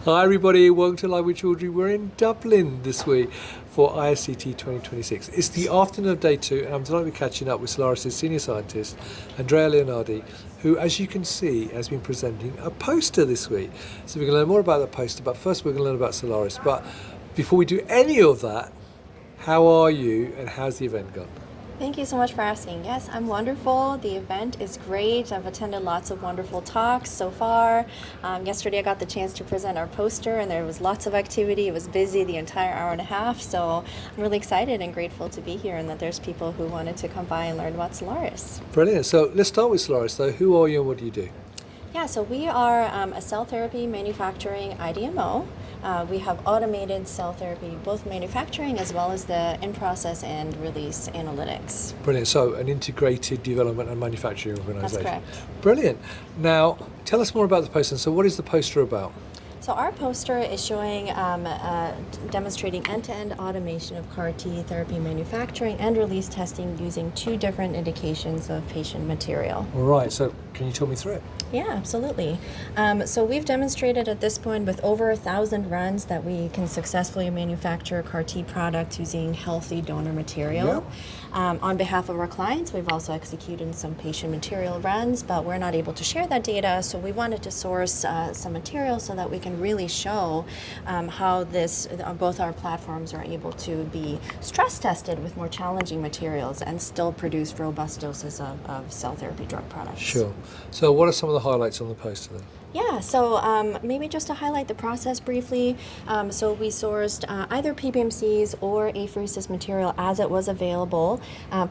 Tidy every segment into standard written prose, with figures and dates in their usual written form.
Hi everybody, welcome to Live with Chaudhry. We're in Dublin this week for ISCT 2026. It's the afternoon of day 2 and I'm delighted to be catching up with Cellares' senior scientist, Andrea Leonardi, who, as you can see, has been presenting a poster this week. So we're going to learn more about that poster, but first we're going to learn about Cellares. But before we do any of that, how are you and how's the event gone? Thank you so much for asking. Yes, I'm wonderful. The event is great. I've attended lots of wonderful talks so far. Yesterday I got the chance to present our poster and there was lots of activity. It was busy the entire hour and a half. So I'm really excited and grateful to be here and that there's people who wanted to come by and learn about Cellares. Brilliant. So let's start with Cellares though. Who are you and what do you do? Yeah, so we are a cell therapy manufacturing IDMO. We have automated cell therapy, both manufacturing as well as the in-process and release analytics. Brilliant. So an integrated development and manufacturing organisation. That's correct. Brilliant. Now, tell us more about the poster. So what is the poster about? So our poster is showing, demonstrating end-to-end automation of CAR T therapy manufacturing and release testing using 2 different indications of patient material. All right. So can you talk me through it? Yeah, absolutely. So we've demonstrated at this point with over 1,000 runs that we can successfully manufacture CAR T products using healthy donor material. Yep. On behalf of our clients, we've also executed some patient material runs, but we're not able to share that data, so we wanted to source some material so that we can really show how both our platforms are able to be stress tested with more challenging materials and still produce robust doses of cell therapy drug products. Sure. So what are some of the highlights on the poster then? Yeah, so maybe just to highlight the process briefly, so we sourced either PBMCs or apheresis material as it was available,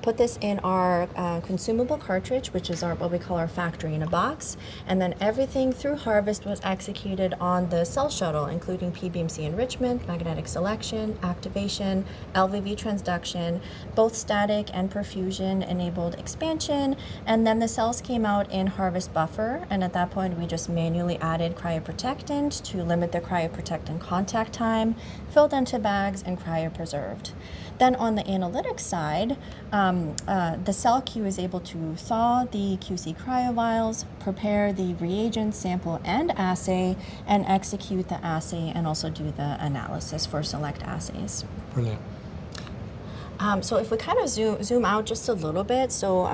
put this in our consumable cartridge, which is what we call our factory in a box, and then everything through harvest was executed on the cell shuttle, including PBMC enrichment, magnetic selection, activation, LVV transduction, both static and perfusion enabled expansion, and then the cells came out in harvest buffer, and at that point we just manually added cryoprotectant to limit the cryoprotectant contact time, filled into bags, and cryopreserved. Then on the analytics side, the cell queue is able to thaw the QC cryo vials, prepare the reagent, sample, and assay, and execute the assay and also do the analysis for select assays. Brilliant. So if we kind of zoom out just a little bit, so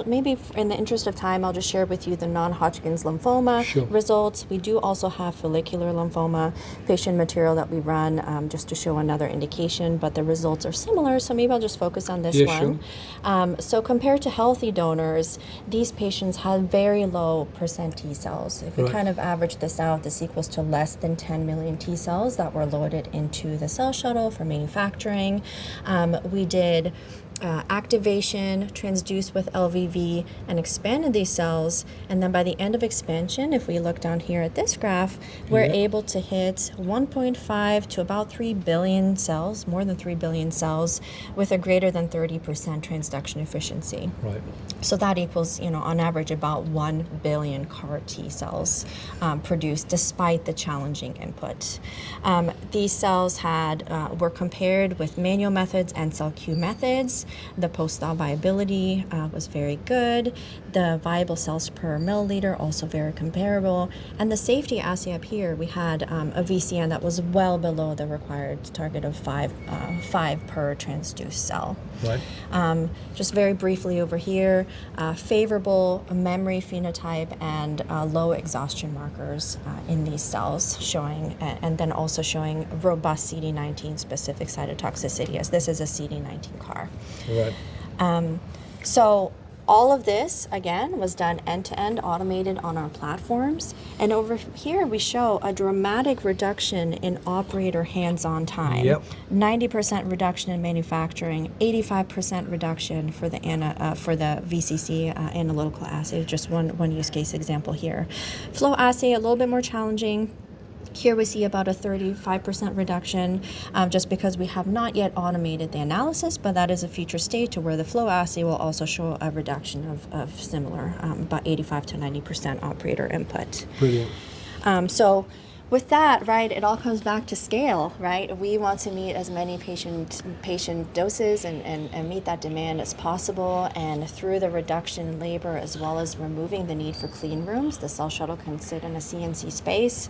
maybe in the interest of time, I'll just share with you the non-Hodgkin's lymphoma results. We do also have follicular lymphoma patient material that we run just to show another indication, but the results are similar, so maybe I'll just focus on this one. Sure. So compared to healthy donors, these patients had very low percent T cells. If we kind of average this out, this equals to less than 10 million T cells that were loaded into the cell shuttle for manufacturing. We did activation, transduced with LVV, and expanded these cells. And then by the end of expansion, if we look down here at this graph, we're able to hit 1.5 to about 3 billion cells, more than 3 billion cells, with a greater than 30% transduction efficiency. Right. So that equals, on average about 1 billion CAR T cells produced despite the challenging input. These cells were compared with manual methods and cell queue methods. The post-thaw viability was very good. The viable cells per milliliter also very comparable. And the safety assay up here, we had a VCN that was well below the required target of 5 per transduced cell. Right. Just very briefly over here, favorable memory phenotype and low exhaustion markers in these cells showing, and then also showing robust CD19 specific cytotoxicity, as this is a CD19 CAR. Right. So all of this, again, was done end-to-end, automated on our platforms. And over here, we show a dramatic reduction in operator hands-on time. 90% reduction in manufacturing, 85% reduction for the VCC analytical assay, just one use case example here. Flow assay, a little bit more challenging. Here we see about a 35% reduction just because we have not yet automated the analysis, but that is a future state to where the flow assay will also show a reduction of similar, about 85 to 90% operator input. Brilliant. So With that, right, it all comes back to scale, right? We want to meet as many patient doses and meet that demand as possible. And through the reduction in labor, as well as removing the need for clean rooms, the cell shuttle can sit in a CNC space.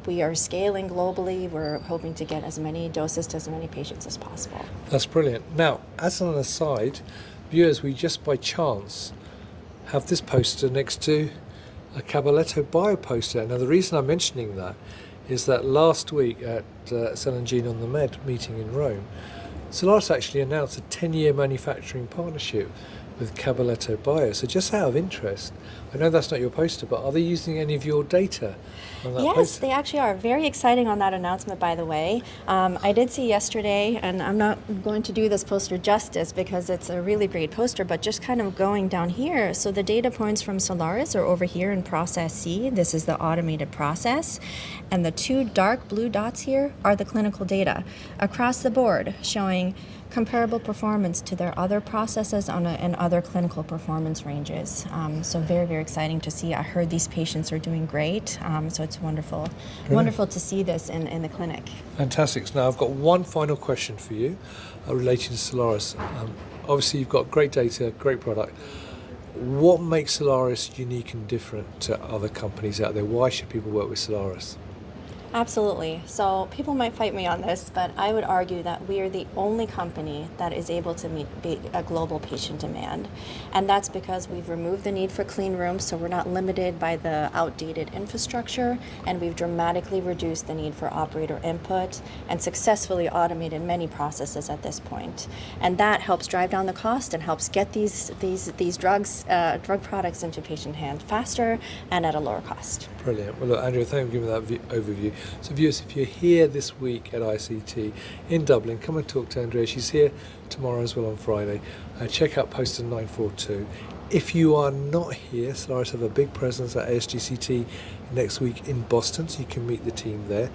We are scaling globally. We're hoping to get as many doses to as many patients as possible. That's brilliant. Now, as an aside, viewers, we just by chance have this poster next to a Caballetto Bio poster. Now, the reason I'm mentioning that is that last week at Cell and Gene on the Med meeting in Rome, Cellares actually announced a 10-year manufacturing partnership with Caballetto Bio. So just out of interest, I know that's not your poster, but are they using any of your data on that Yes, poster? they actually are. Very exciting on that announcement, by the way. I did see yesterday, and I'm not going to do this poster justice because it's a really great poster, but just kind of going down here. So the data points from Cellares are over here in process C. This is the automated process. And the two dark blue dots here are the clinical data across the board showing comparable performance to their other processes and other clinical performance ranges. So very, very exciting to see. I heard these patients are doing great. So it's wonderful. Brilliant. Wonderful to see this in the clinic. Fantastic. Now I've got one final question for you relating to Cellares. Obviously you've got great data, great product. What makes Cellares unique and different to other companies out there? Why should people work with Cellares? Absolutely. So people might fight me on this, but I would argue that we are the only company that is able to meet a global patient demand. And that's because we've removed the need for clean rooms, so we're not limited by the outdated infrastructure, and we've dramatically reduced the need for operator input and successfully automated many processes at this point. And that helps drive down the cost and helps get these drug products into patient hands faster and at a lower cost. Brilliant. Well, look, Andrea, thank you for giving that overview. So, viewers, if you're here this week at ICT in Dublin, come and talk to Andrea. She's here tomorrow as well on Friday. Check out poster 942. If you are not here, Cellares have a big presence at ASGCT next week in Boston, so you can meet the team there.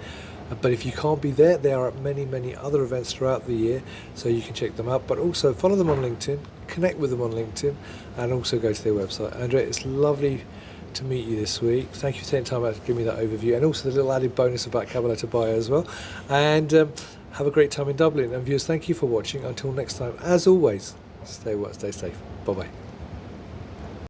But if you can't be there, they are at many, many other events throughout the year, so you can check them out. But also follow them on LinkedIn, connect with them on LinkedIn, and also go to their website. Andrea, it's lovely to meet you this week. Thank you for taking time out to give me that overview, and also the little added bonus about Caballetto Bio as well. And have a great time in Dublin. And viewers, thank you for watching. Until next time, as always, stay well, stay safe. Bye-bye.